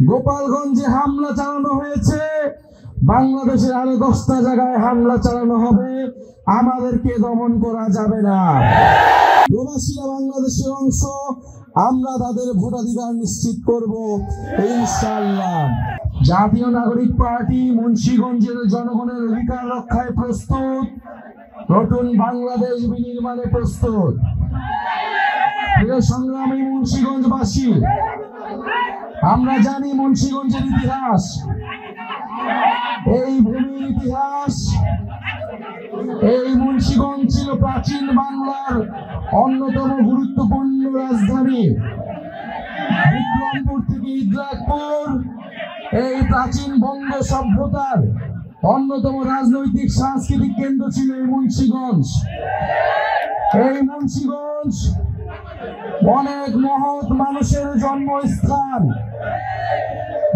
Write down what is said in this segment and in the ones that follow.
গোপালগঞ্জে হামলা চালানো হয়েছে, বাংলাদেশের আরো 10টা জায়গায় হামলা চালানো হবে। আমাদেরকে দমন করা যাবে না। প্রবাসীরা বাংলাদেশের অংশ, আমরা তাদের ভোটাধিকার নিশ্চিত করব ইনশাআল্লাহ। জাতীয় নাগরিক পার্টি মুন্সিগঞ্জের জনগণের অধিকার রক্ষায় প্রস্তুত, নতুন বাংলাদেশ বিনির্মাণে প্রস্তুত। প্রিয় সংগ্রামী মুন্সিগঞ্জবাসী, আমরা জানি মুন্সিগঞ্জের ইতিহাস, এই ভূমির ইতিহাস। এই মুন্সিগঞ্জ ছিল প্রাচীন বাংলার অন্যতম গুরুত্বপূর্ণ রাজধানী। বিক্রমপুর থেকে ইদ্রাকপুর এই প্রাচীন বঙ্গ সভ্যতার অন্যতম রাজনৈতিক সাংস্কৃতিক কেন্দ্র ছিল এই মুন্সিগঞ্জ। এই মুন্সিগঞ্জ অনেক মহৎ মানুষের জন্মস্থান।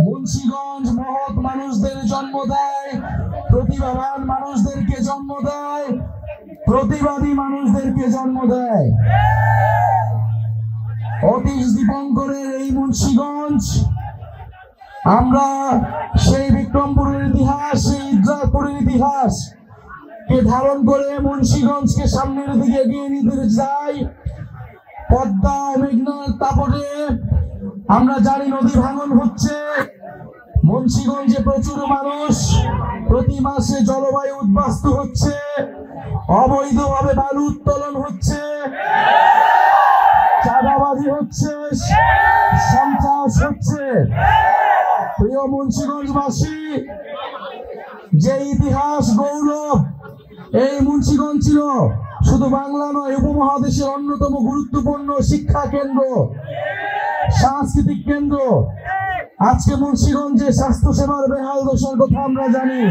মুন্সিগঞ্জ মহৎ মানুষদের জন্ম দেয়, প্রতিভাবান মানুষদেরকে জন্ম দেয়, প্রতিবাদী মানুষদেরকে জন্ম দেয়। অতীশ দীপঙ্করের এই মুন্সিগঞ্জ, আমরা সেই বিক্রমপুরের ইতিহাস, সেই ইদ্রাকপুরের ইতিহাস কে ধারণ করে মুন্সিগঞ্জকে সামনের দিকে এগিয়ে নিতে যাই। পদ্মা মেঘনার তাপরে আমরা জানি নদী ভাঙন হচ্ছে। মুন্সিগঞ্জে প্রচুর মানুষ প্রতি মাসে জলবায়ু উদ্বাস্তু হচ্ছে, অবৈধভাবে বালু উত্তোলন হচ্ছে, চাঁদাবাজি হচ্ছে, সন্ত্রাস হচ্ছে। প্রিয় মুন্সিগঞ্জবাসী, যে ইতিহাস গৌরব এই মুন্সিগঞ্জ ছিল শুধু বাংলা নয়, উপমহাদেশের অন্যতম গুরুত্বপূর্ণ শিক্ষা কেন্দ্র, সাংস্কৃতিক কেন্দ্র। আজকে মুন্সিগঞ্জে স্বাস্থ্য সেবার বেহাল দশার কথা আমরা জানি।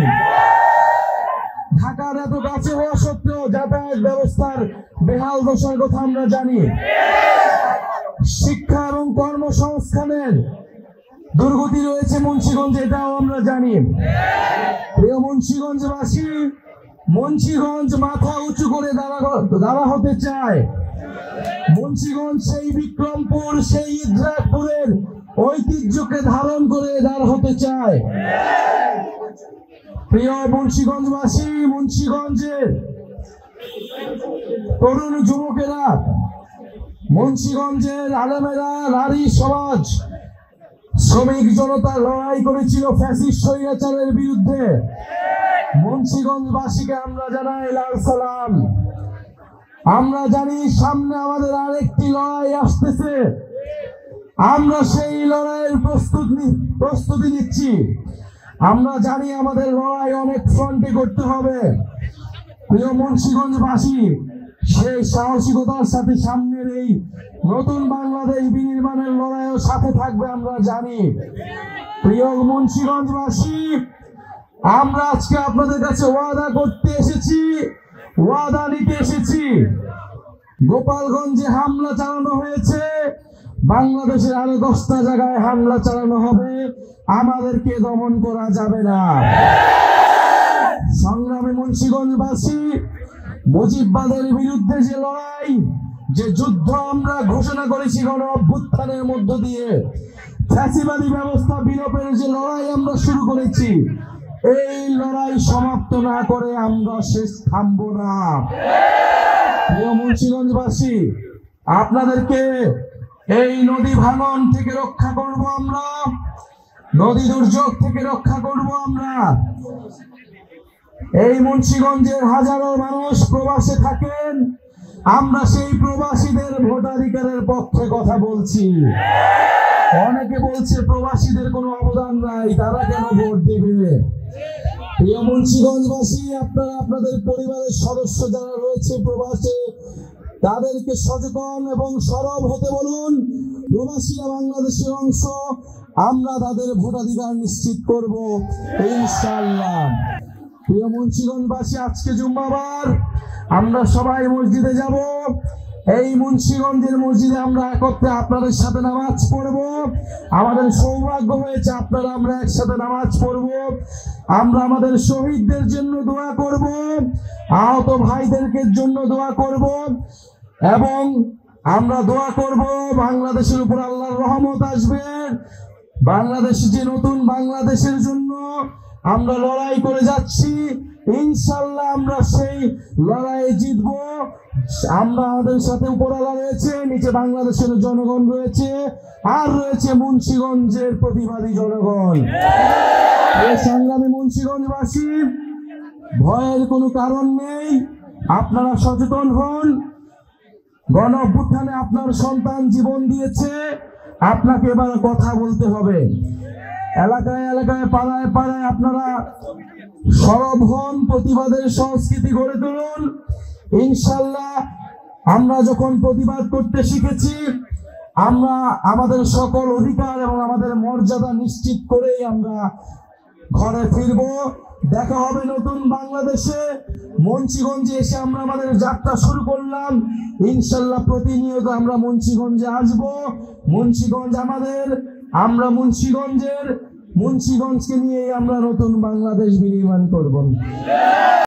ঢাকার এত কাছে হওয়া সত্ত্বেও যাতায়াত ব্যবস্থার বেহাল দশার কথা আমরা জানি। শিক্ষা এবং কর্মসংস্থানের দুর্গতি রয়েছে মুন্সিগঞ্জে, এটাও আমরা জানি। প্রিয় মুন্সিগঞ্জবাসী, মুন্সিগঞ্জ মাথা উঁচু করে দাঁড়া হতে চায়। মুন্সিগঞ্জ সেই বিক্রমপুর, সেই ইদ্রাকপুরের ঐতিহ্যকে ধারণ করে দাঁড় হতে চায়। প্রিয় মুন্সিগঞ্জবাসী, মুন্সিগঞ্জের তরুণ যুবকেরা, মুন্সিগঞ্জের আলেমেরা, নারী সমাজ, শ্রমিক জনতা লড়াই করেছিল ফ্যাসিস্ট স্বৈরাচারের বিরুদ্ধে। মুন্সিগঞ্জবাসীকে আমরা জানাই লাল সালাম। আমরা জানি সামনে আমাদের আরেকটি লড়াই আসতেছে, আমরা সেই লড়াইয়ের প্রস্তুতি নিচ্ছি। আমরা জানি আমাদের লড়াই অনেক ফ্রন্টে করতে হবে। প্রিয় মুন্সিগঞ্জবাসী, সেই সাহসিকতার সাথে সামনের এই নতুন বাংলাদেশ বিনির্মাণের লড়াইয়ের সাথে থাকবে আমরা জানি। প্রিয় মুন্সিগঞ্জবাসী, আমরা আজকে আপনাদের কাছে ওয়াদা করতে এসেছি, ওয়াদা নিতে এসেছি। গোপালগঞ্জে হামলা চালানো হয়েছে, বাংলাদেশের আরো 10টা জায়গায় হামলা চালানো হবে। আমাদেরকে দমন করা যাবে না। সংগ্রামী মুন্সিগঞ্জবাসী, মুজিববাদের বিরুদ্ধে যে লড়াই, যে যুদ্ধ আমরা ঘোষণা করেছি গণ অভ্যুত্থানের মধ্য দিয়ে, ফ্যাসিবাদী ব্যবস্থা বিলোপের যে লড়াই আমরা শুরু করেছি, এই লড়াই সমাপ্ত না করে আমরা শেষ থামবো না। প্রিয় মুন্সিগঞ্জবাসী, আপনাদেরকে এই নদী ভাঙন থেকে রক্ষা করব আমরা, নদী দুর্যোগ থেকে রক্ষা করব আমরা। এই মুন্সিগঞ্জের হাজারো মানুষ প্রবাসে থাকেন, আমরা সেই প্রবাসীদের ভোটাধিকারের পক্ষে কথা বলছি। অনেকে বলছে প্রবাসীদের কোনো অবদান নাই, তারা কেন ভোট দেবে? প্রিয় মুন্সিগঞ্জবাসী, আপনারা আপনাদের পরিবারের সদস্য যারা রয়েছে প্রবাসে, তাদেরকে সচেতন এবং সরব হতে বলুন। প্রবাসীরা বাংলাদেশের অংশ, আমরা তাদের ভোটাধিকার নিশ্চিত করব ইনশাআল্লাহ। প্রিয় মুন্সিগঞ্জবাসী, আজকে জুম্মাবার, আমরা সবাই মসজিদে যাব। এই মুন্সিগঞ্জের মসজিদে আমরা একত্রে আপনাদের সাথে নামাজ পড়ব। আমাদের সৌভাগ্য হয়েছে আপনারা আমরা একসাথে নামাজ পড়ব। আমরা আমাদের শহীদদের জন্য দোয়া করব, আহত ভাইদেরকে জন্য দোয়া করব, এবং আমরা দোয়া করব বাংলাদেশের উপর আল্লাহর রহমত আসবে, বাংলাদেশ যে নতুন বাংলাদেশের জন্য আমরা লড়াই করে যাচ্ছি, ইনশাল্লাহ আমরা সেই লড়াইয়ে জিতবো। আমরা আমাদের সাথে উপরওয়ালা রয়েছে, নিচে বাংলাদেশের জনগণ রয়েছে, আর রয়েছে মুন্সিগঞ্জের প্রতিবাদী জনগণ। এই সংগ্রামী মুন্সিগঞ্জবাসী, ভয়ের কোনো কারণ নেই। আপনারা সচেতন হন। গণ অভ্যুত্থানে আপনার সন্তান জীবন দিয়েছে, আপনাকে এবার কথা বলতে হবে। এলাকায় এলাকায় পাড়ায় পাড়ায় আপনারা সরব হন, প্রতিবাদের সংস্কৃতি গড়ে তুলুন। ইনশাল্লাহ আমরা যখন প্রতিবাদ করতে শিখেছি, আমরা আমাদের সকল অধিকার এবং আমাদের মর্যাদা নিশ্চিত করেই আমরা ঘরে ফিরব। দেখা হবে নতুন বাংলাদেশে। মুন্সিগঞ্জে এসে আমরা আমাদের যাত্রা শুরু করলাম। ইনশাল্লাহ প্রতিনিয়ত আমরা মুন্সিগঞ্জে আসব। মুন্সিগঞ্জ আমাদের, আমরা মুন্সিগঞ্জকে নিয়ে আমরা নতুন বাংলাদেশ বিনির্মাণ করব।